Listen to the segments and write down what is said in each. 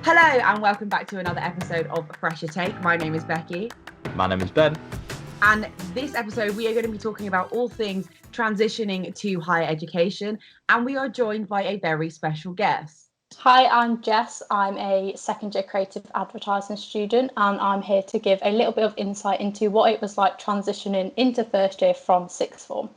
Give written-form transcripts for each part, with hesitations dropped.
Hello and welcome back to another episode of Fresher Take. My name is Becki. My name is Ben. And this episode we are going to be talking about all things transitioning to higher education, and we are joined by a very special guest. Hi, I'm Jess. I'm a second year creative advertising student, and I'm here to give a little bit of insight into what it was like transitioning into first year from sixth form.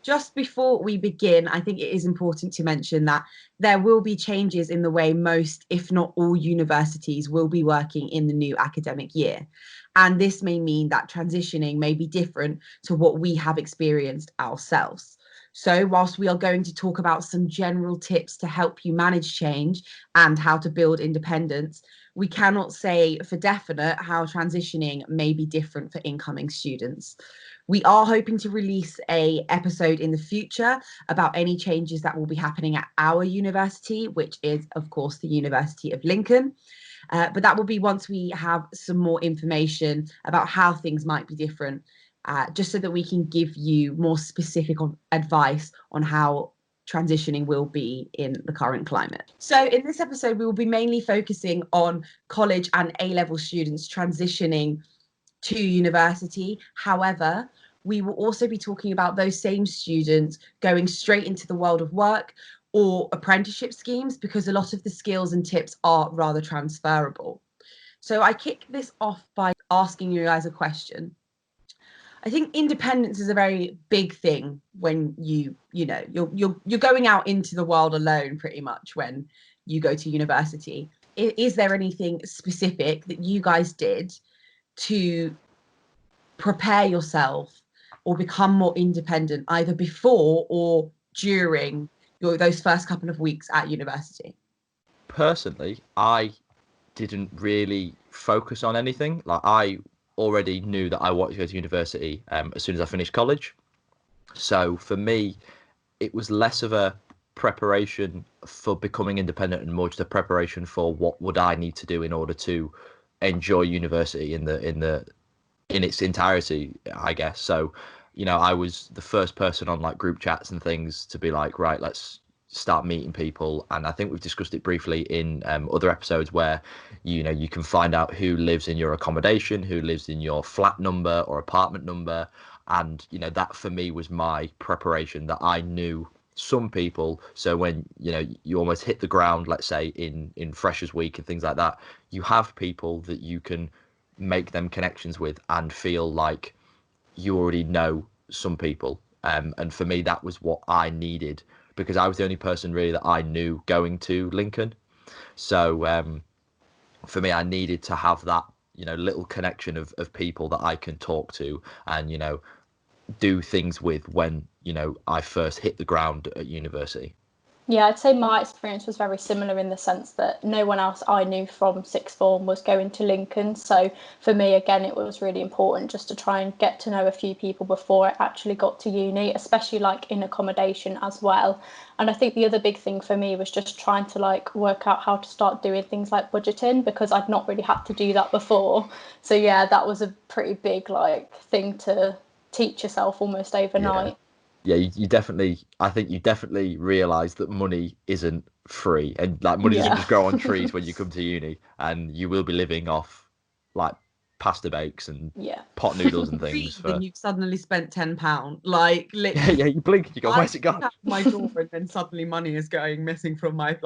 Just before we begin, I think it is important to mention that there will be changes in the way most, if not all, universities will be working in the new academic year. And this may mean that transitioning may be different to what we have experienced ourselves. So whilst we are going to talk about some general tips to help you manage change and how to build independence, we cannot say for definite how transitioning may be different for incoming students. We are hoping to release an episode in the future about any changes that will be happening at our university, which is, of course, the University of Lincoln. But that will be once we have some more information about how things might be different, just so that we can give you more specific advice on how transitioning will be in the current climate. So in this episode, we will be mainly focusing on college and A-level students transitioning to university. However, we will also be talking about those same students going straight into the world of work or apprenticeship schemes, because a lot of the skills and tips are rather transferable. So I kick this off by asking you guys a question. I think independence is a very big thing when you're going out into the world alone pretty much when you go to university. Is there anything specific that you guys did to prepare yourself or become more independent either before or during those first couple of weeks at university? Personally, I didn't really focus on anything. Like, I already knew that I wanted to go to university as soon as I finished college. So for me, it was less of a preparation for becoming independent and more just a preparation for what would I need to do in order to enjoy university in its entirety, I guess. So, I was the first person on like group chats and things to be like, right, let's start meeting people. And I think we've discussed it briefly in other episodes where, you can find out who lives in your accommodation, who lives in your flat number or apartment number. And, that for me was my preparation, that I knew some people. So when, you almost hit the ground, let's say in Freshers Week and things like that, you have people that you can make them connections with and feel like you already know some people. And for me, that was what I needed, because I was the only person really that I knew going to Lincoln. So for me, I needed to have that, little connection of people that I can talk to and, do things with when, I first hit the ground at university. Yeah, I'd say my experience was very similar in the sense that no one else I knew from sixth form was going to Lincoln. So for me, again, it was really important just to try and get to know a few people before I actually got to uni, especially like in accommodation as well. And I think the other big thing for me was just trying to like work out how to start doing things like budgeting, because I'd not really had to do that before. So yeah, that was a pretty big like thing to teach yourself almost overnight. Yeah, I think you definitely realise that money isn't free, and like money doesn't just grow on trees when you come to uni, and you will be living off like pasta bakes and pot noodles and things. Then you've suddenly spent £10, like literally. Yeah, you blink and you go, where's it gone? My door, and then suddenly money is going missing from my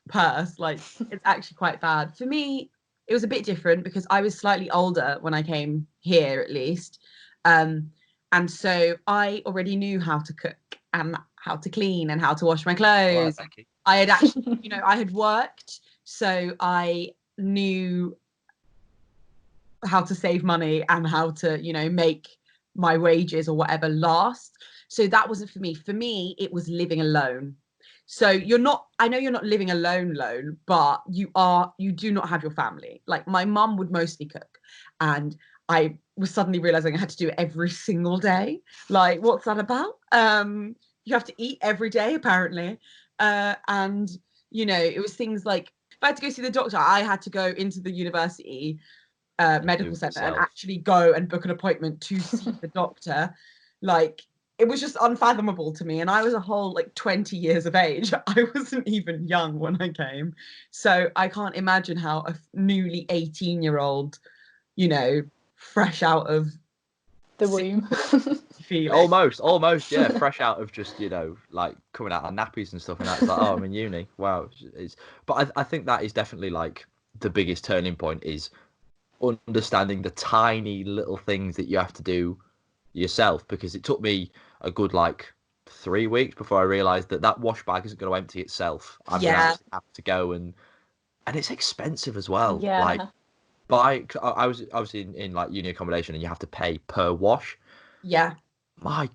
purse. Like, it's actually quite bad. For me, it was a bit different because I was slightly older when I came here, at least. And so I already knew how to cook and how to clean and how to wash my clothes. Right, I had actually, I had worked, so I knew how to save money and how to, make my wages or whatever last. So that wasn't for me. For me, it was living alone. So I know you're not living alone, but you do not have your family. Like, my mum would mostly cook, and I was suddenly realizing I had to do it every single day. Like, what's that about? You have to eat every day, apparently. And, it was things like, if I had to go see the doctor, I had to go into the university medical centre and actually go and book an appointment to see the doctor. Like, it was just unfathomable to me. And I was a whole like 20 years of age. I wasn't even young when I came. So I can't imagine how a newly 18-year-old, you know, fresh out of The womb. feeling. Almost, yeah, fresh out of just, like coming out of nappies and stuff, and that's like, oh, I'm in uni. Wow. But I think that is definitely like the biggest turning point is understanding the tiny little things that you have to do yourself, because it took me a good like 3 weeks before I realized that wash bag isn't going to empty itself. I'm going to Yeah. actually have to go, and it's expensive as well. Like Yeah. I was in like uni accommodation, and you have to pay per wash. Yeah. My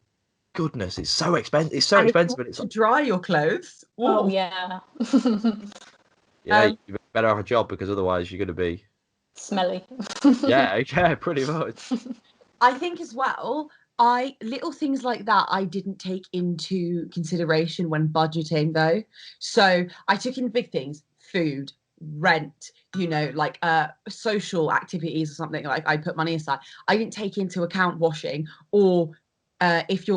goodness, it's so expensive. It's so And if you expensive, and want it's to dry your clothes, Oh, ooh. yeah. yeah, you better have a job, because otherwise you're going to be Smelly. yeah, pretty much. I think as well, I little things like that I didn't take into consideration when budgeting though. So I took in big things, food, rent, like social activities or something. Like I put money aside. I didn't take into account washing or if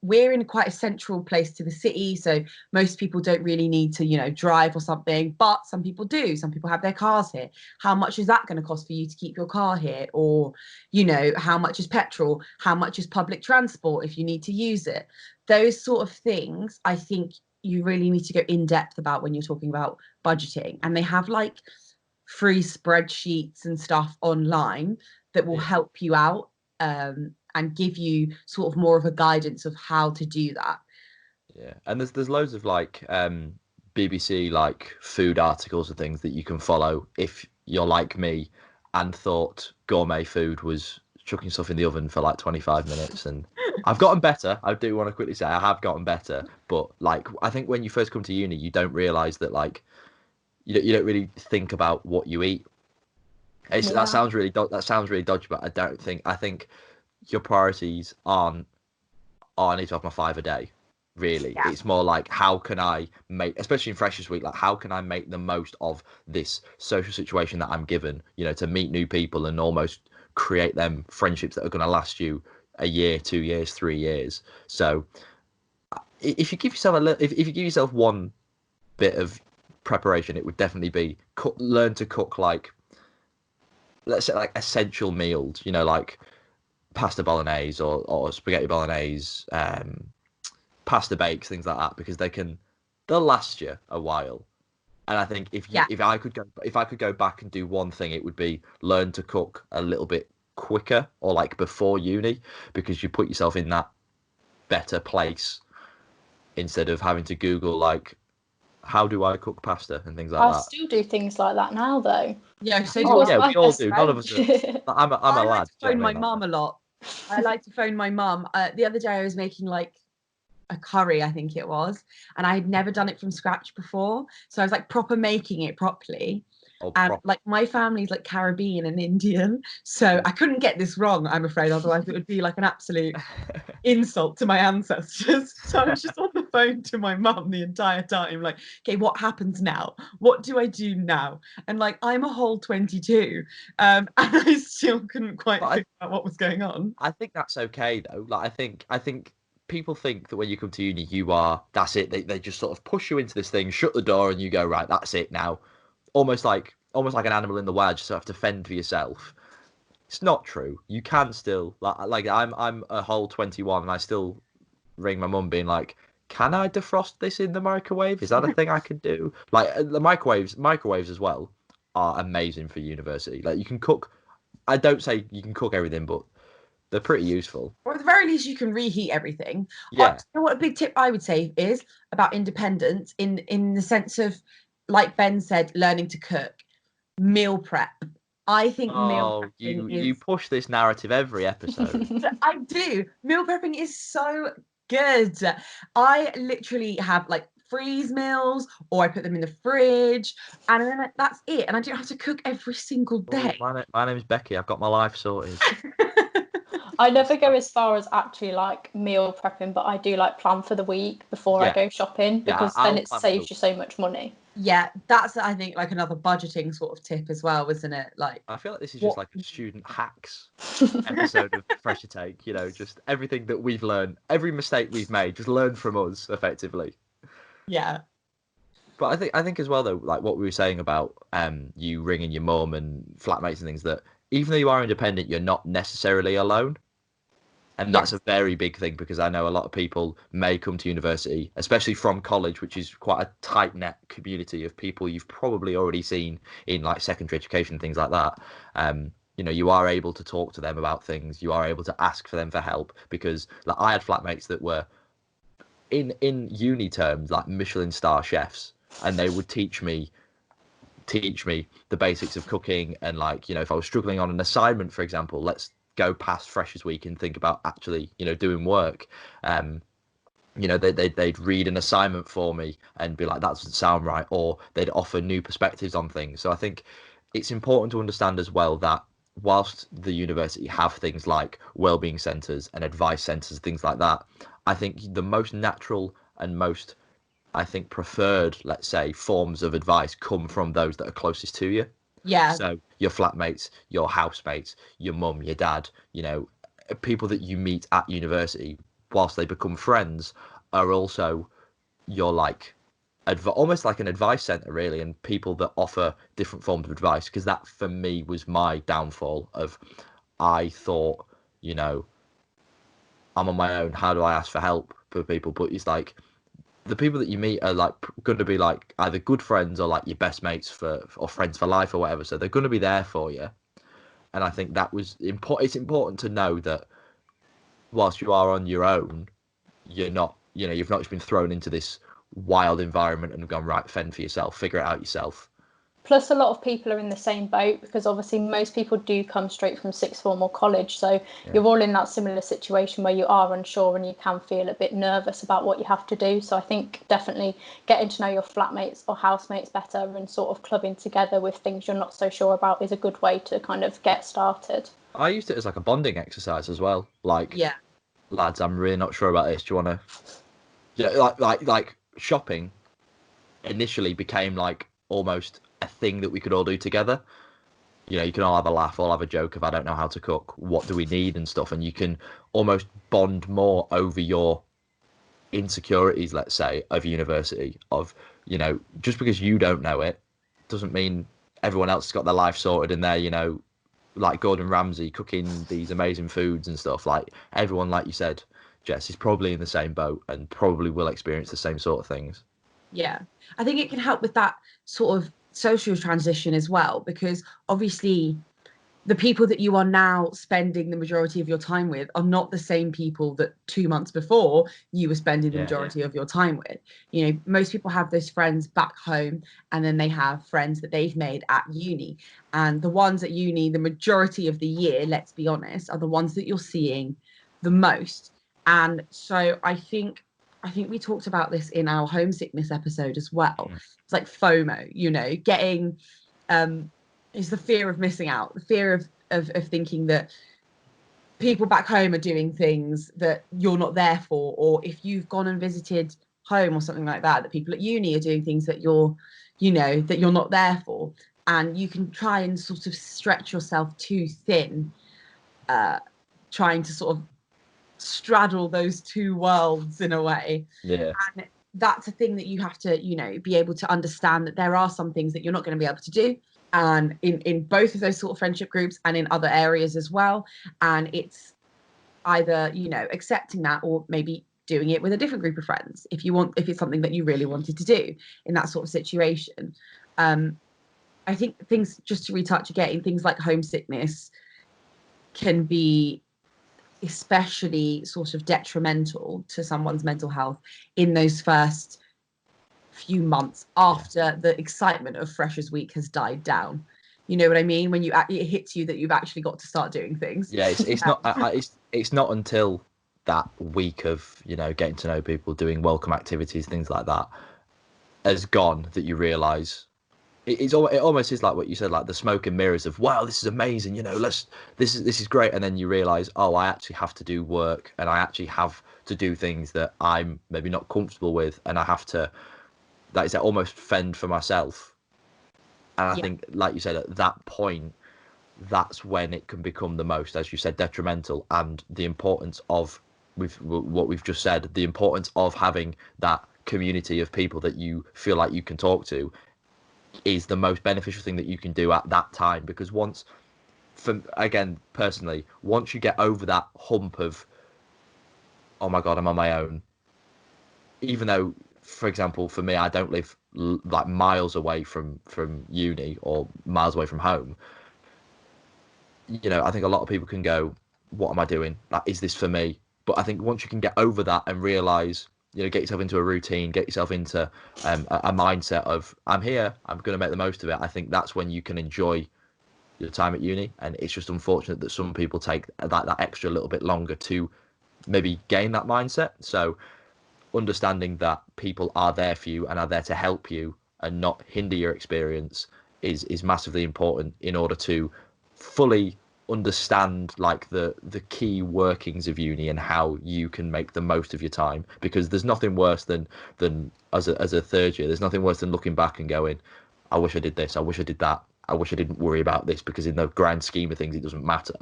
we're in quite a central place to the city, so most people don't really need to drive or something, but some people do. Some people have their cars here. How much is that going to cost for you to keep your car here? Or how much is petrol? How much is public transport if you need to use it? Those sort of things I think you really need to go in depth about when you're talking about budgeting. And they have like free spreadsheets and stuff online that will help you out, and give you sort of more of a guidance of how to do that. Yeah, and there's loads of like BBC like food articles and things that you can follow if you're like me and thought gourmet food was chucking stuff in the oven for like 25 minutes. And I've gotten better. I do want to quickly say I have gotten better, but like I think when you first come to uni, you don't realize that like you don't really think about what you eat. That sounds really dodgy, but I think your priorities aren't, oh, I need to have my 5 a day. Really, Yeah. it's more like, how can I make, especially in Freshers Week, like how can I make the most of this social situation that I'm given, to meet new people and almost create them friendships that are going to last you a year, 2 years, 3 years. So if you give yourself if you give yourself one bit of preparation, it would definitely be learn to cook, like, let's say, like essential meals, like pasta bolognese or spaghetti bolognese, pasta bakes, things like that, because they'll last you a while. And I think if I could go back and do one thing, it would be learn to cook a little bit quicker, or like before uni, because you put yourself in that better place instead of having to Google like, how do I cook pasta and things like I that. still do things like that now, though. Yeah, so It do was Yeah, my we all best do. None of us are. I'm a I lad. like to do you phone know what I my mean? mum a lot. I like to phone my mum. The other day I was making like a curry, I think it was, and I had never done it from scratch before. So I was like proper making it properly. And like my family's like Caribbean and Indian, so I couldn't get this wrong, I'm afraid. Otherwise, it would be like an absolute insult to my ancestors. So I was just on the phone to my mum the entire time, like, okay, what happens now? What do I do now? And like, I'm a whole 22, and I still couldn't quite figure out what was going on. I think that's okay though. Like I think people think that when you come to uni, that's it. They just sort of push you into this thing, shut the door, and you go, right, that's it now. Almost like an animal in the wild, just have to fend for yourself. It's not true. You can still, like I'm a whole 21, and I still ring my mum being like, can I defrost this in the microwave? Is that a thing I can do? Like the microwaves as well are amazing for university. Like you can cook. I don't say you can cook everything, but they're pretty useful. Or at the very least, you can reheat everything. Yeah. You know what a big tip I would say is about independence, in the sense of, like Ben said, learning to cook, meal prep. I think meal prepping you push this narrative every episode. I do. Meal prepping is so good. I literally have like freeze meals, or I put them in the fridge, and then that's it. And I don't have to cook every single day. My name is Becki. I've got my life sorted. I never go as far as actually like meal prepping, but I do like plan for the week before I go shopping, because then it saves you so much money. Yeah, that's I think like another budgeting sort of tip as well, isn't it? Like I feel like this is just what like a student hacks episode of Fresher Take, just everything that we've learned, every mistake we've made, just learn from us effectively. yeah. But I think as well though, like what we were saying about you ringing your mum and flatmates and things, that even though you are independent, you're not necessarily alone. And that's a Yes. very big thing, because I know a lot of people may come to university, especially from college, which is quite a tight net community of people you've probably already seen in like secondary education, things like that. You are able to talk to them about things. You are able to ask for them for help, because like I had flatmates that were in uni terms like Michelin star chefs, and they would teach me the basics of cooking. And like, if I was struggling on an assignment, for example, let's go past freshers week and think about actually doing work. They'd read an assignment for me and be like, that doesn't sound right, or they'd offer new perspectives on things. So I think it's important to understand as well that whilst the university have things like wellbeing centres and advice centres, things like that, I think the most natural and most, I think, preferred, let's say, forms of advice come from those that are closest to you. Yeah. So your flatmates, your housemates, your mum, your dad, people that you meet at university, whilst they become friends, are also your like almost like an advice center really, and people that offer different forms of advice. Because that for me was my downfall of, I thought, I'm on my own. How do I ask for help for people? But it's like the people that you meet are like going to be like either good friends or like your best mates or friends for life or whatever. So they're going to be there for you. And I think that was important. It's important to know that whilst you are on your own, you're not, you've not just been thrown into this wild environment and gone, right, fend for yourself, figure it out yourself. Plus, a lot of people are in the same boat, because obviously most people do come straight from sixth form or college. So Yeah. you're all in that similar situation where you are unsure and you can feel a bit nervous about what you have to do. So I think definitely getting to know your flatmates or housemates better and sort of clubbing together with things you're not so sure about is a good way to kind of get started. I used it as like a bonding exercise as well. Like, Yeah. lads, I'm really not sure about this. Do you want to? Yeah, like shopping initially became like almost a thing that we could all do together. You can all have a laugh, all have a joke. If I don't know how to cook, what do we need and stuff, and you can almost bond more over your insecurities, let's say, of university. Of just because you don't know it doesn't mean everyone else has got their life sorted and they're like Gordon Ramsay cooking these amazing foods and stuff. Like everyone, like you said, Jess, is probably in the same boat and probably will experience the same sort of things. Yeah. I think it can help with that sort of social transition as well, because obviously the people that you are now spending the majority of your time with are not the same people that 2 months before you were spending the Yeah. majority of your time with. Most people have those friends back home, and then they have friends that they've made at uni. And the ones at uni, the majority of the year, let's be honest, are the ones that you're seeing the most. And so I think we talked about this in our homesickness episode as well. It's like FOMO, getting is the fear of missing out, the fear of thinking that people back home are doing things that you're not there for, or if you've gone and visited home or something like that, that people at uni are doing things that you're not there for. And you can try and sort of stretch yourself too thin, trying to sort of straddle those two worlds in a way. Yeah. And that's a thing that you have to, be able to understand, that there are some things that you're not going to be able to do. And in both of those sort of friendship groups and in other areas as well. And it's either, accepting that, or maybe doing it with a different group of friends if it's something that you really wanted to do in that sort of situation. I think things, just to retouch again, things like homesickness can be especially sort of detrimental to someone's mental health in those first few months after the excitement of Freshers Week has died down. You know what I mean? When it hits you that you've actually got to start doing things. Yeah, it's not it's not until that week of getting to know people, doing welcome activities, things like that, has gone, that you realise it almost is like what you said, like the smoke and mirrors of, wow, this is amazing, this is great, and then you realise, oh, I actually have to do work, and I actually have to do things that I'm maybe not comfortable with, and I have to like I said, almost fend for myself. And I Yeah. think, like you said, at that point, that's when it can become the most, as you said, detrimental. And the importance of what we've just said, the importance of having that community of people that you feel like you can talk to is the most beneficial thing that you can do at that time. Because once, again, personally, once you get over that hump of, oh my God, I'm on my own, even though, for example, for me, I don't live like miles away from uni or miles away from home. You know, I think a lot of people can go, what am I doing? Like, is this for me? But I think once you can get over that and realize, you know, get yourself into a routine, get yourself into a mindset of, I'm here, I'm going to make the most of it. I think that's when you can enjoy your time at uni. And it's just unfortunate that some people take that extra little bit longer to maybe gain that mindset. So understanding that people are there for you and are there to help you and not hinder your experience is massively important in order to fully understand like the key workings of uni and how you can make the most of your time, because there's nothing worse than as a third year, there's nothing worse than looking back and going, I wish I did this, I wish I did that, I wish I didn't worry about this, because in the grand scheme of things it doesn't matter.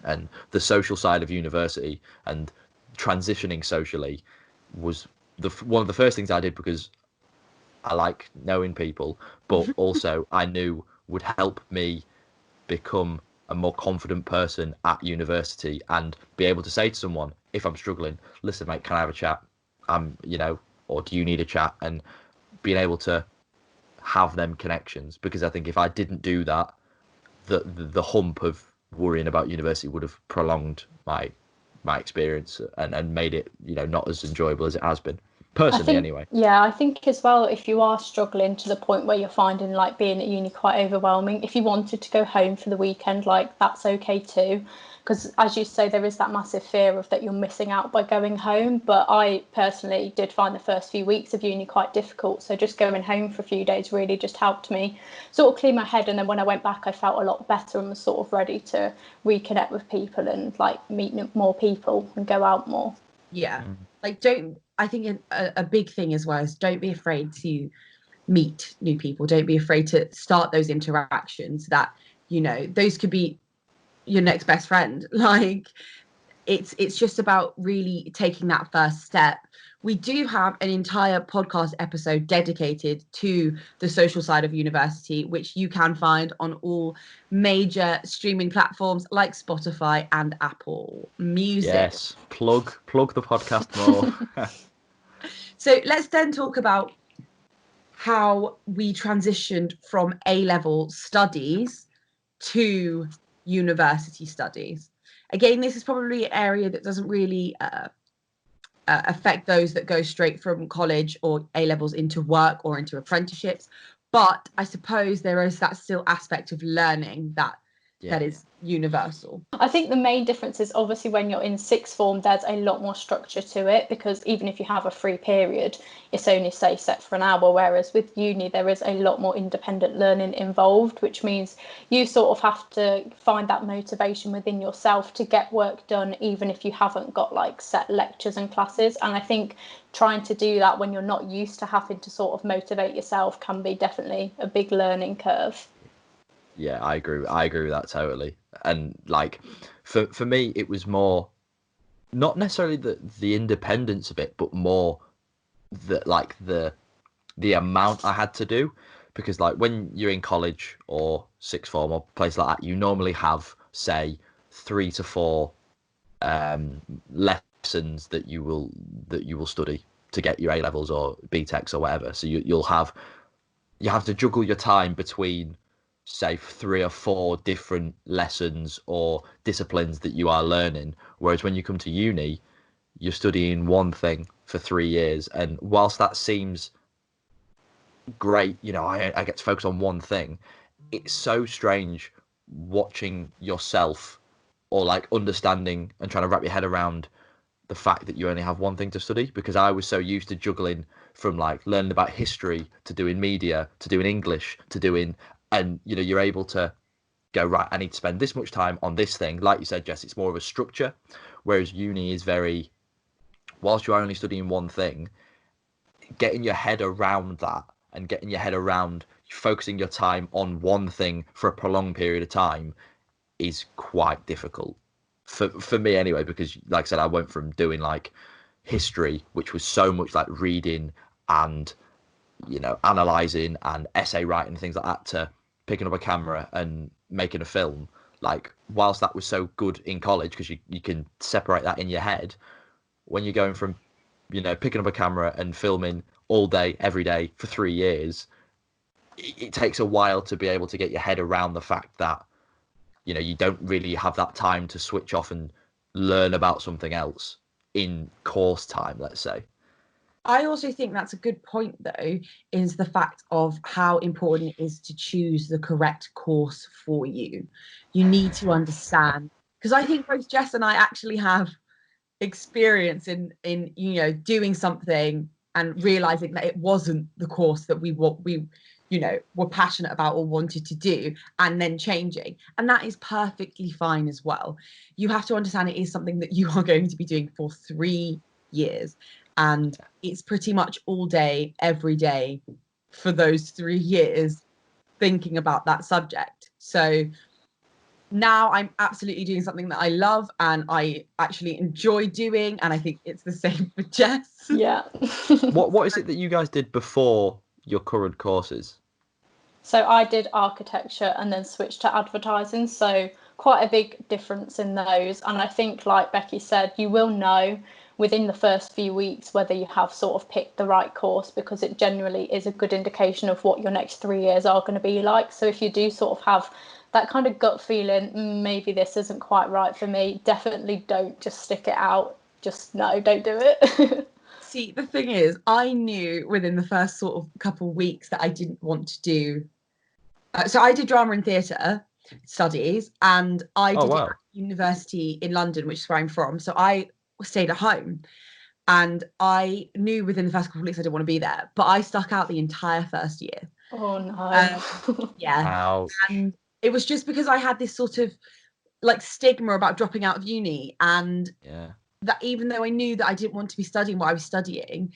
And the social side of university and transitioning socially was one of the first things I did, because I like knowing people, but also I knew would help me become a more confident person at university and be able to say to someone, if I'm struggling, listen, mate, can I have a chat? Or do you need a chat? And being able to have them connections, because I think if I didn't do that, the hump of worrying about university would have prolonged my experience and made it, not as enjoyable as it has been. Personally, anyway. Yeah, I think as well, if you are struggling to the point where you're finding like being at uni quite overwhelming, if you wanted to go home for the weekend, like that's okay too. Because as you say, there is that massive fear of that you're missing out by going home. But I personally did find the first few weeks of uni quite difficult. So just going home for a few days really just helped me sort of clear my head. And then when I went back, I felt a lot better and was sort of ready to reconnect with people and like meet more people and go out more. Yeah. Like, I think a big thing as well is don't be afraid to meet new people. Don't be afraid to start those interactions that, those could be your next best friend. Like, it's just about really taking that first step. We do have an entire podcast episode dedicated to the social side of university, which you can find on all major streaming platforms like Spotify and Apple Music. Yes, plug the podcast more. So let's then talk about how we transitioned from A-level studies to university studies. Again, this is probably an area that doesn't really affect those that go straight from college or A-levels into work or into apprenticeships. But I suppose there is that still aspect of learning that is universal. I think the main difference is obviously when you're in sixth form, there's a lot more structure to it, because even if you have a free period, it's only say set for an hour, whereas with uni there is a lot more independent learning involved, which means you sort of have to find that motivation within yourself to get work done, even if you haven't got like set lectures and classes. And I think trying to do that when you're not used to having to sort of motivate yourself can be definitely a big learning curve. Yeah, I agree with that totally. And like for me it was more not necessarily the independence of it, but more the amount I had to do. Because like when you're in college or sixth form or place like that, you normally have say 3 to 4 lessons that you will study to get your A levels or BTECs or whatever. So you have to juggle your time between say 3 or 4 different lessons or disciplines that you are learning. Whereas when you come to uni, you're studying one thing for 3 years. And whilst that seems great, I get to focus on one thing, it's so strange watching yourself or like understanding and trying to wrap your head around the fact that you only have one thing to study, because I was so used to juggling from like learning about history to doing media to doing English to doing, and you're able to go, right, I need to spend this much time on this thing. Like you said, Jess, it's more of a structure, whereas uni is very, whilst you're only studying one thing, getting your head around that and getting your head around focusing your time on one thing for a prolonged period of time is quite difficult for me anyway, because like I said, I went from doing like history, which was so much like reading and analyzing and essay writing and things like that, to picking up a camera and making a film. Like, whilst that was so good in college because you can separate that in your head, when you're going from picking up a camera and filming all day every day for 3 years, it takes a while to be able to get your head around the fact that you don't really have that time to switch off and learn about something else in course time, let's say. I also think that's a good point, though, is the fact of how important it is to choose the correct course for you. You need to understand, because I think both Jess and I actually have experience in doing something and realizing that it wasn't the course that we were passionate about or wanted to do, and then changing, and that is perfectly fine as well. You have to understand it is something that you are going to be doing for 3 years, and it's pretty much all day every day for those 3 years thinking about that subject. So now I'm absolutely doing something that I love and I actually enjoy doing, and I think it's the same for Jess. Yeah. What is it that you guys did before your current courses? So I did architecture and then switched to advertising, so quite a big difference in those. And I think, like Becki said, you will know within the first few weeks whether you have sort of picked the right course, because it generally is a good indication of what your next 3 years are going to be like. So if you do sort of have that kind of gut feeling, maybe this isn't quite right for me, definitely don't just stick it out. Just no, don't do it. See, the thing is, I knew within the first sort of couple of weeks that I didn't want to do. So I did drama and theatre studies, and I Oh, did it wow. at university in London, which is where I'm from. So I stayed at home, and I knew within the first couple of weeks I didn't want to be there, but I stuck out the entire first year. Oh no. Yeah. Ouch. And it was just because I had this sort of like stigma about dropping out of uni, and Yeah. that even though I knew that I didn't want to be studying what I was studying,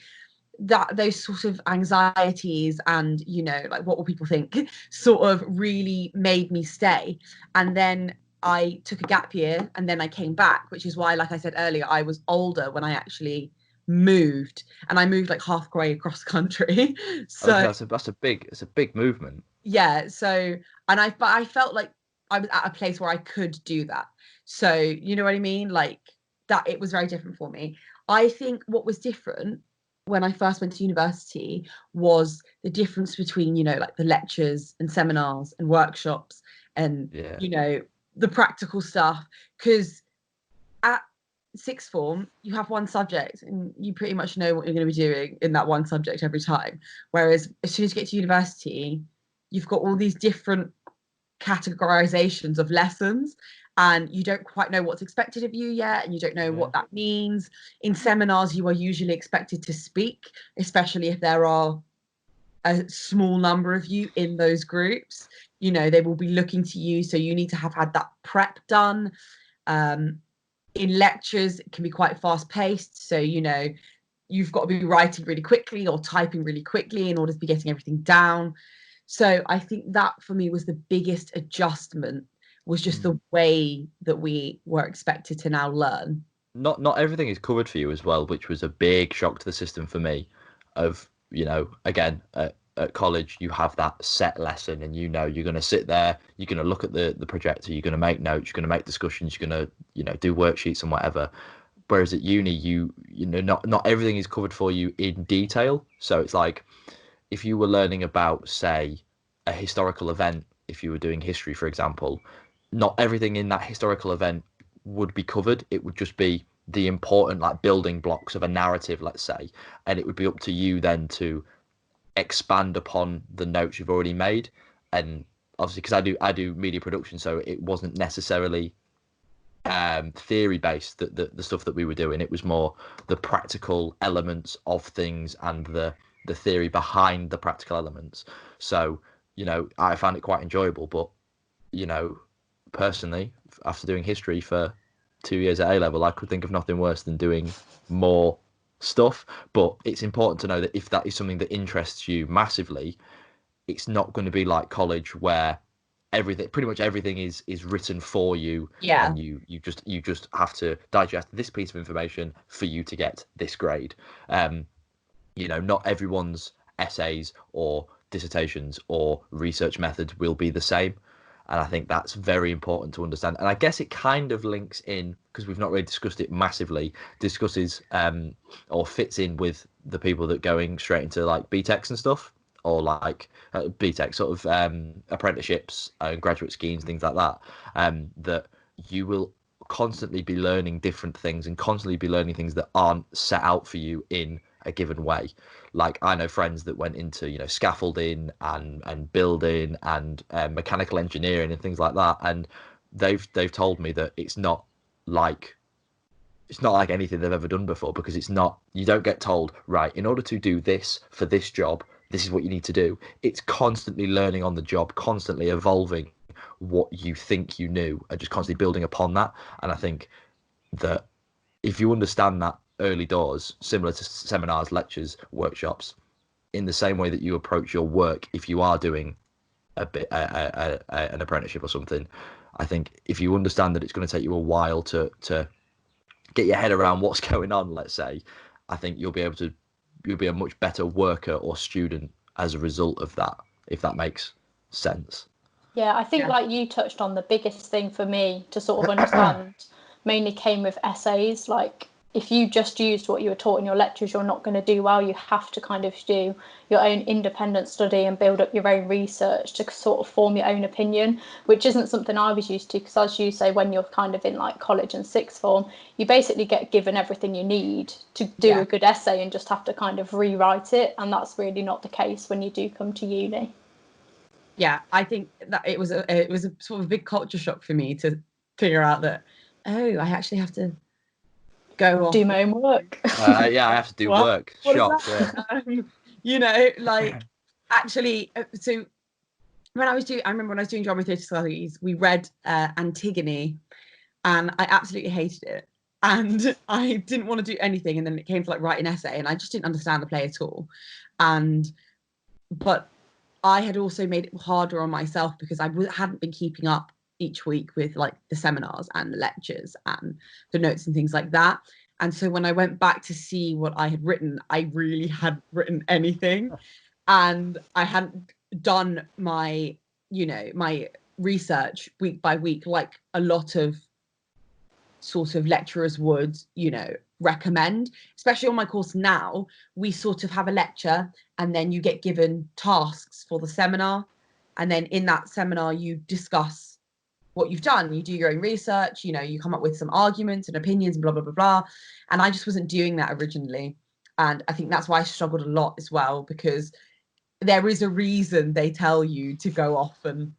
that those sort of anxieties and like what will people think sort of really made me stay. And then I took a gap year and then I came back, which is why, like I said earlier, I was older when I actually moved, and I moved like halfway across the country. So Okay, that's a big movement. yeah, so but I felt like I was at a place where I could do that. So you know what I mean, like that it was very different for me. I think what was different when I first went to university was the difference between like the lectures and seminars and workshops and Yeah. the practical stuff, because at sixth form you have one subject and you pretty much know what you're going to be doing in that one subject every time, whereas as soon as you get to university you've got all these different categorizations of lessons, and you don't quite know what's expected of you yet, and you don't know what that means. In seminars you are usually expected to speak, especially if there are a small number of you in those groups. They will be looking to you, so you need to have had that prep done. In lectures it can be quite fast paced, so you've got to be writing really quickly or typing really quickly in order to be getting everything down. So I think that for me was the biggest adjustment, was just the way that we were expected to now learn. Not everything is covered for you as well, which was a big shock to the system for me. Of again, at college you have that set lesson, and you're going to sit there, you're going to look at the projector, you're going to make notes, you're going to make discussions, you're going to do worksheets and whatever. Whereas at uni, not everything is covered for you in detail. So it's like, if you were learning about, say, a historical event, if you were doing history, for example, not everything in that historical event would be covered. It would just be the important like building blocks of a narrative, let's say, and it would be up to you then to expand upon the notes you've already made. And obviously, because I do media production, so it wasn't necessarily theory based, the stuff that we were doing. It was more the practical elements of things and the theory behind the practical elements. So I found it quite enjoyable. But personally, after doing history for 2 years at A level, I could think of nothing worse than doing more stuff. But it's important to know that if that is something that interests you massively, it's not going to be like college where pretty much everything is written for you, Yeah. and you just have to digest this piece of information for you to get this grade. Not everyone's essays or dissertations or research methods will be the same. And I think that's very important to understand. And I guess it kind of links in, because we've not really discussed it massively, discusses or fits in with the people that going straight into like BTECs and stuff, or like BTEC sort of apprenticeships and graduate schemes, things like that, that you will constantly be learning different things and constantly be learning things that aren't set out for you in a given way. Like I know friends that went into scaffolding and building and mechanical engineering and things like that, and they've told me that it's not like anything they've ever done before, because you don't get told, right, in order to do this for this job, this is what you need to do. It's constantly learning on the job, constantly evolving what you think you knew, and just constantly building upon that. And I think that if you understand that early doors, similar to seminars, lectures, workshops, in the same way that you approach your work, if you are doing an apprenticeship or something, I think if you understand that it's going to take you a while to get your head around what's going on, let's say, I think you'll be a much better worker or student as a result of that, if that makes sense. Yeah, I think like you touched on, the biggest thing for me to sort of understand mainly came with essays. Like if you just used what you were taught in your lectures, you're not going to do well. You have to kind of do your own independent study and build up your own research to sort of form your own opinion, which isn't something I was used to, because as you say, when you're kind of in like college and sixth form, you basically get given everything you need to do a good essay and just have to kind of rewrite it. And that's really not the case when you do come to uni. Yeah, I think that it was a sort of a big culture shock for me to figure out that, I actually have to go off, do my own work. I have to do work. Shock. Yeah. Like actually, so I remember when I was doing drama theatre studies, we read Antigone, and I absolutely hated it, and I didn't want to do anything. And then it came to like write an essay, and I just didn't understand the play at all. But I had also made it harder on myself because I hadn't been keeping up each week with like the seminars and the lectures and the notes and things like that. And so when I went back to see what I had written, I really hadn't written anything, and I hadn't done my research week by week like a lot of sort of lecturers would recommend. Especially on my course now, we sort of have a lecture and then you get given tasks for the seminar, and then in that seminar you discuss what you've done, you do your own research, you come up with some arguments and opinions and blah blah blah blah. And I just wasn't doing that originally, and I think that's why I struggled a lot as well, because there is a reason they tell you to go off and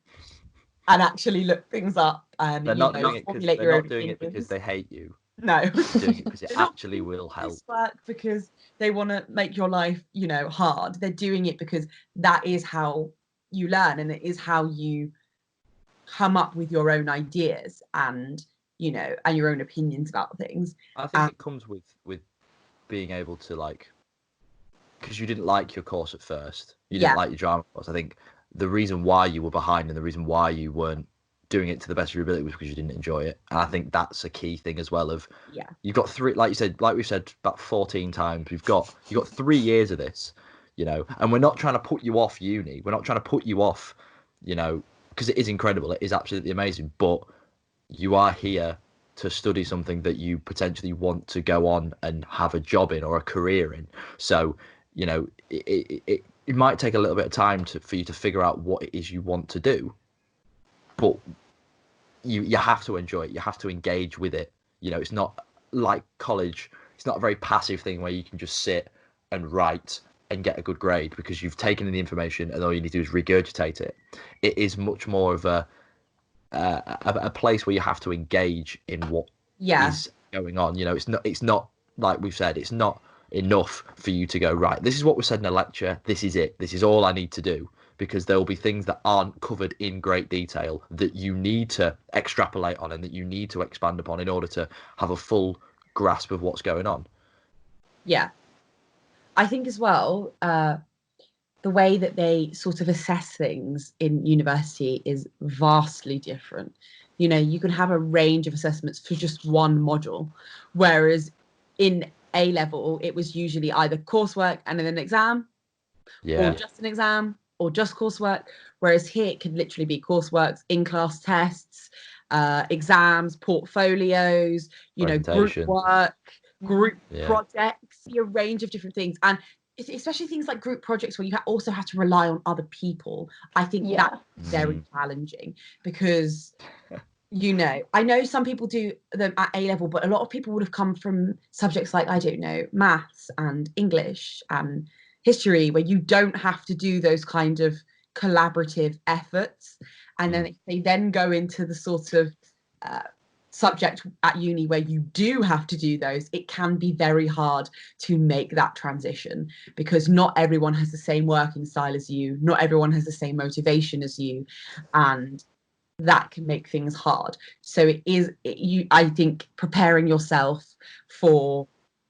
actually look things up and They're not doing it because they hate you. No, They're doing it because it actually will help. Work because they want to make your life, hard. They're doing it because that is how you learn, and it is how you come up with your own ideas and and your own opinions about things. I think it comes with being able to, like, because you didn't like your course at first. You didn't like your drama course. I think the reason why you were behind and the reason why you weren't doing it to the best of your ability was because you didn't enjoy it. And I think that's a key thing as well. You've got we've said about 14 times, you've got 3 years of this, and we're not trying to put you off uni. We're not trying to put you off, because it is incredible. It is absolutely amazing. But you are here to study something that you potentially want to go on and have a job in or a career in. So, it might take a little bit of time for you to figure out what it is you want to do, but you have to enjoy it. You have to engage with it. It's not like college. It's not a very passive thing where you can just sit and write and get a good grade because you've taken in the information and all you need to do is regurgitate it. It is much more of a place where you have to engage in what is going on. It's not like we've said, it's not enough for you to go, right, this is what was said in a lecture, this is it, this is all I need to do, because there will be things that aren't covered in great detail that you need to extrapolate on and that you need to expand upon in order to have a full grasp of what's going on. Yeah. I think as well, the way that they sort of assess things in university is vastly different. You know, you can have a range of assessments for just one module, whereas in A level, it was usually either coursework and then an exam, or Yeah, just an exam, or just coursework. Whereas here, it could literally be coursework, in-class tests, exams, portfolios, you know, group presentation. work, group Yeah, projects, a range of different things. And especially things like group projects where you also have to rely on other people. I think that's Yeah. very mm. challenging because, you know, I know some people do them at A level, but a lot of people would have come from subjects like, I don't know, maths and English and history, where you don't have to do those kind of collaborative efforts. And then if they then go into the sort of uh, subject at uni where you do have to do those, it can be very hard to make that transition because not everyone has the same working style as you, not everyone has the same motivation as you, and that can make things hard. So I think preparing yourself for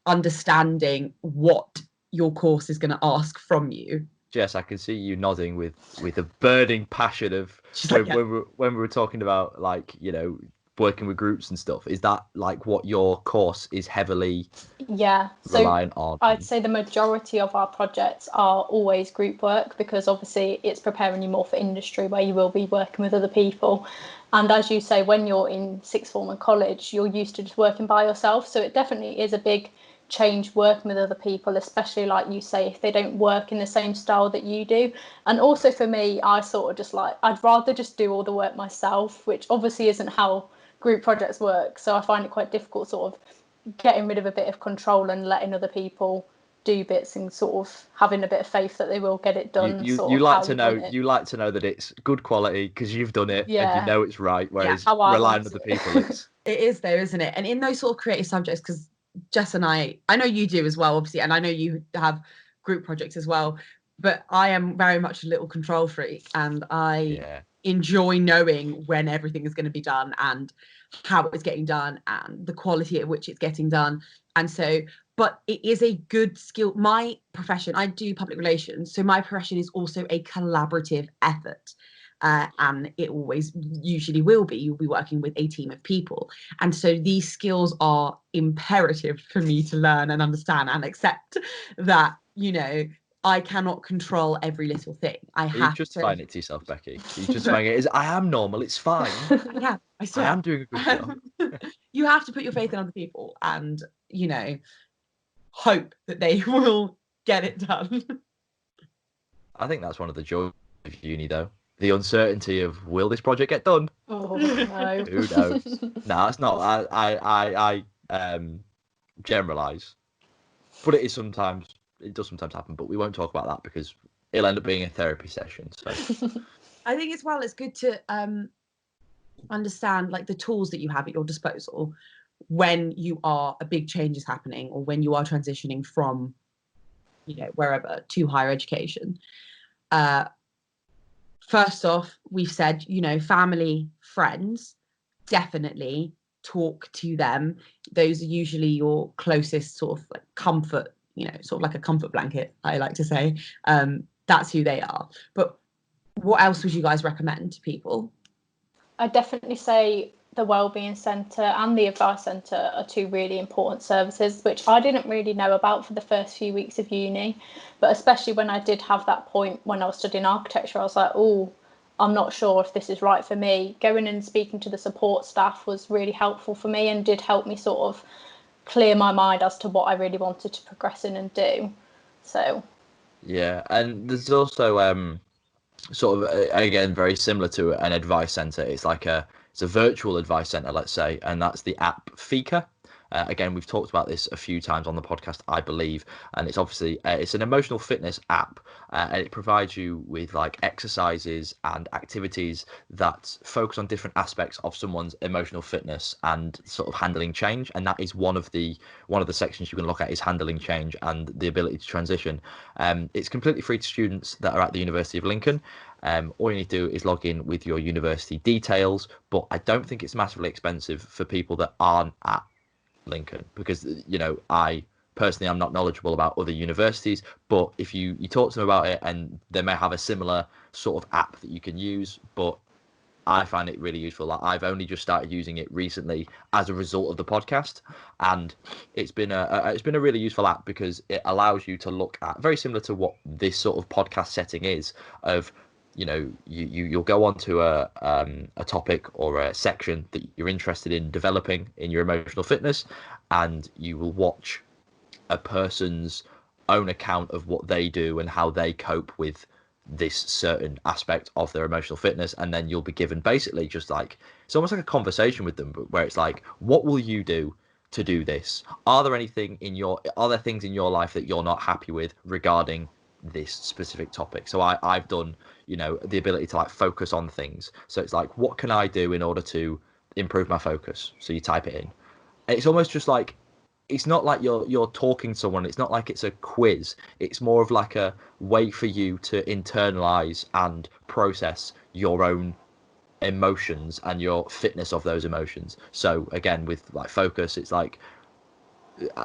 understanding what your course is going to ask from you. Jess, I can see you nodding with a burning passion of She's like, yeah, when we were talking about, like, you know, working with groups and stuff. Is that like what your course is heavily Yeah, so reliant on? I'd say the majority of our projects are always group work because obviously it's preparing you more for industry where you will be working with other people. And as you say, when you're in sixth form and college, you're used to just working by yourself. So it definitely is a big change working with other people, especially like you say, if they don't work in the same style that you do. And also for me, I sort of just like, I'd rather just do all the work myself, which obviously isn't how group projects work. So I find it quite difficult sort of getting rid of a bit of control and letting other people do bits and sort of having a bit of faith that they will get it done You sort of like how to you know, want it. that it's good quality because you've done it and you Yeah, know it's right, yeah, whereas how I relying want on other people, it. it's it is though, isn't it? And in those sort of creative subjects, because Jess and I know you do as well, obviously, and I know you have group projects as well, but I am very much a little control freak and I yeah. enjoy knowing when everything is going to be done and how it's getting done and the quality at which it's getting done. And so, but it is a good skill. My profession, I do public relations, so my profession is also a collaborative effort. And it always usually will be. You'll be working with a team of people. And so these skills are imperative for me to learn and understand and accept that, you know, I cannot control every little thing. I Are you have to. justifying it to yourself, Becky? Are you justifying it as I am normal, it's fine. Yeah, I I swear. am doing a good job. You have to put your faith in other people and, you know, hope that they will get it done. I think that's one of the joys of uni, though. The uncertainty of, will this project get done? Oh no. Who knows? No, it's not. I generalize, but it does sometimes happen. But we won't talk about that because it'll end up being a therapy session. So I think as well, it's good to understand like the tools that you have at your disposal when you are a big change is happening or when you are transitioning from, you know, wherever to higher education. Uh, First off, we've said, you know, family, friends, definitely talk to them. Those are usually your closest sort of like comfort, you know, sort of like a comfort blanket, I like to say. That's who they are. But what else would you guys recommend to people? I definitely say the Wellbeing Centre and the Advice Centre are two really important services, which I didn't really know about for the first few weeks of uni. But especially when I did have that point when I was studying architecture, I was like, oh, I'm not sure if this is right for me. Going and speaking to the support staff was really helpful for me and did help me sort of clear my mind as to what I really wanted to progress in and do. So, yeah, and there's also sort of again very similar to an advice center. It's a virtual advice center, let's say, and that's the app Fika. Again, we've talked about this a few times on the podcast, I believe, and it's obviously it's an emotional fitness app, and it provides you with like exercises and activities that focus on different aspects of someone's emotional fitness and sort of handling change. And that is one of the sections you can look at is handling change and the ability to transition. It's completely free to students that are at the University of Lincoln. All you need to do is log in with your university details, but I don't think it's massively expensive for people that aren't at Lincoln because, you know, I personally, I'm not knowledgeable about other universities, but if you talk to them about it, and they may have a similar sort of app that you can use, but I find it really useful. Like, I've only just started using it recently as a result of the podcast, and it's been a really useful app because it allows you to look at, very similar to what this sort of podcast setting is, of you'll go on to a topic or a section that you're interested in developing in your emotional fitness, and you will watch a person's own account of what they do and how they cope with this certain aspect of their emotional fitness, and then you'll be given basically just like, it's almost like a conversation with them, but where it's like, what will you do to do this? Are there things in your life that you're not happy with regarding this specific topic? So I've done, the ability to like focus on things. So it's like, what can I do in order to improve my focus? So you type it in. It's almost just like, it's not like you're talking to someone. It's not like it's a quiz. It's more of like a way for you to internalize and process your own emotions and your fitness of those emotions. So again, with like focus, it's like,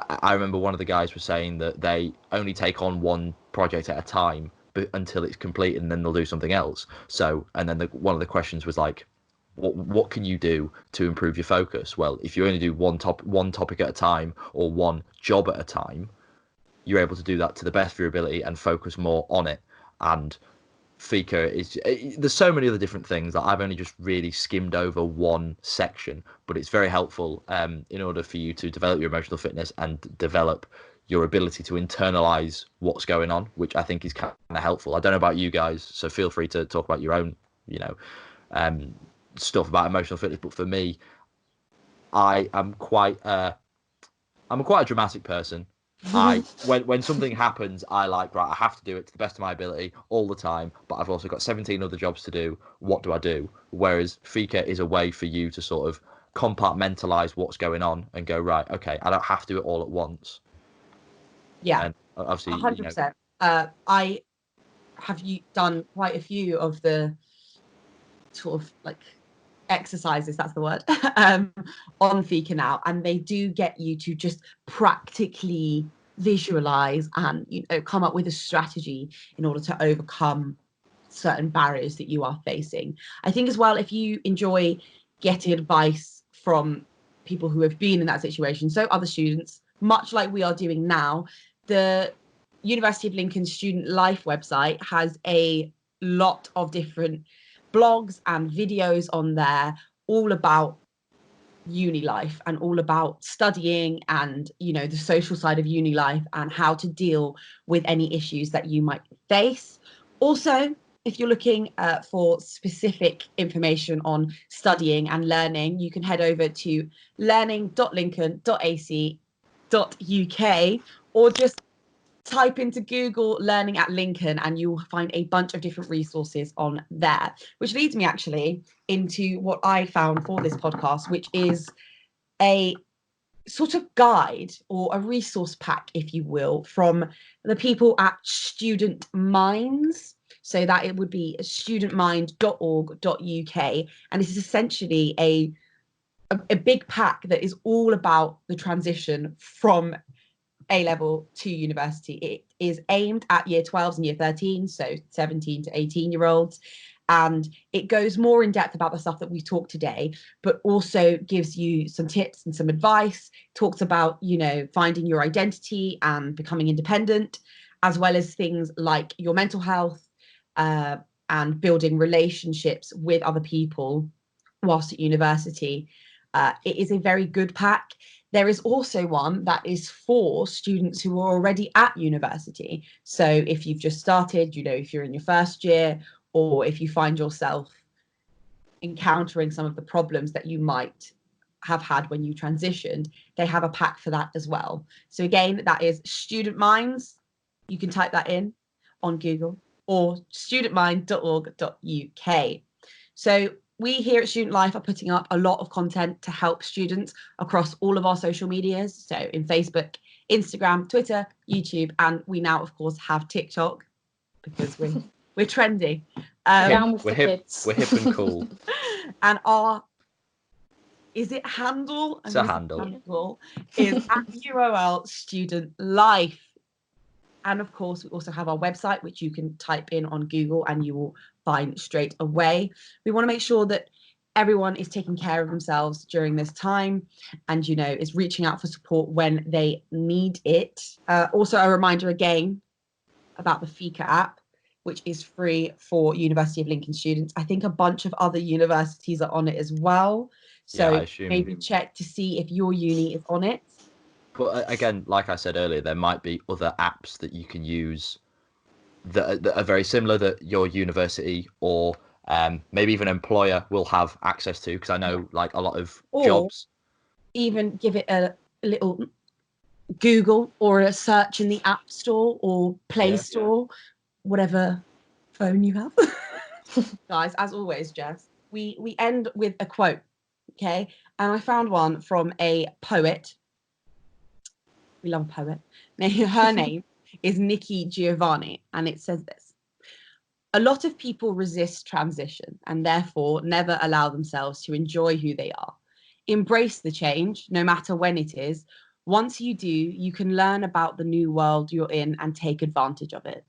I remember one of the guys was saying that they only take on one project at a time, but until it's complete, and then they'll do something else. So, and then one of the questions was like, what can you do to improve your focus? Well, if you only do one topic at a time, or one job at a time, you're able to do that to the best of your ability and focus more on it. And Fika there's so many other different things that I've only just really skimmed over one section, but it's very helpful in order for you to develop your emotional fitness and develop your ability to internalize what's going on, which I think is kind of helpful. I don't know about you guys, so feel free to talk about your own, stuff about emotional fitness. But for me, I'm quite a dramatic person. When something happens, I like, right, I have to do it to the best of my ability all the time, but I've also got 17 other jobs to do. What do I do? Whereas Fika is a way for you to sort of compartmentalize what's going on and go, right, okay, I don't have to do it all at once. Yeah, and obviously 100%. I have done quite a few of the sort of like exercises, that's the word, on Fika now, and they do get you to just practically visualize and come up with a strategy in order to overcome certain barriers that you are facing. I think as well, if you enjoy getting advice from people who have been in that situation, so other students, much like we are doing now, the University of Lincoln Student Life website has a lot of different blogs and videos on there, all about uni life and all about studying and the social side of uni life and how to deal with any issues that you might face. Also, if you're looking for specific information on studying and learning, you can head over to learning.lincoln.ac.uk, or just type into Google learning at Lincoln and you'll find a bunch of different resources on there, which leads me actually into what I found for this podcast, which is a sort of guide or a resource pack, if you will, from the people at Student Minds. So that it would be studentmind.org.uk, and this is essentially a big pack that is all about the transition from A-level to university. It is aimed at year 12s and year 13, so 17 to 18-year-olds. And it goes more in depth about the stuff that we talked today, but also gives you some tips and some advice, talks about, finding your identity and becoming independent, as well as things like your mental health and building relationships with other people whilst at university. It is a very good pack. There is also one that is for students who are already at university. So if you've just started, if you're in your first year, or if you find yourself encountering some of the problems that you might have had when you transitioned, they have a pack for that as well. So again, that is Student Minds. You can type that in on Google, or studentmind.org.uk. So we here at Student Life are putting up a lot of content to help students across all of our social medias. So in Facebook, Instagram, Twitter, YouTube, and we now, of course, have TikTok because we're trendy. Down with the hip, kids. we're hip and cool. And our Is it handle? It's a handle. Handle is at UOL Student Life. And of course, we also have our website, which you can type in on Google and you will find straight away. We want to make sure that everyone is taking care of themselves during this time and, you know, is reaching out for support when they need it. Also, a reminder again about the Fika app, which is free for University of Lincoln students. I think a bunch of other universities are on it as well. So I assume. maybe check to see if your uni is on it. But again, like I said earlier, there might be other apps that you can use that are very similar that your university or maybe even employer will have access to, because I know like a lot of jobs. Even give it a little Google or a search in the App Store or Play Store, whatever phone you have. Guys, as always, Jess, we end with a quote, okay? And I found one from a poet. We love a poet. Her name is Nikki Giovanni, and it says this: a lot of people resist transition and therefore never allow themselves to enjoy who they are. Embrace the change, no matter when it is. Once you do, you can learn about the new world you're in and take advantage of it.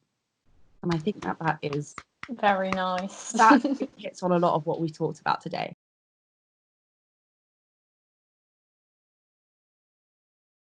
And I think that is very nice. That hits on a lot of what we talked about today.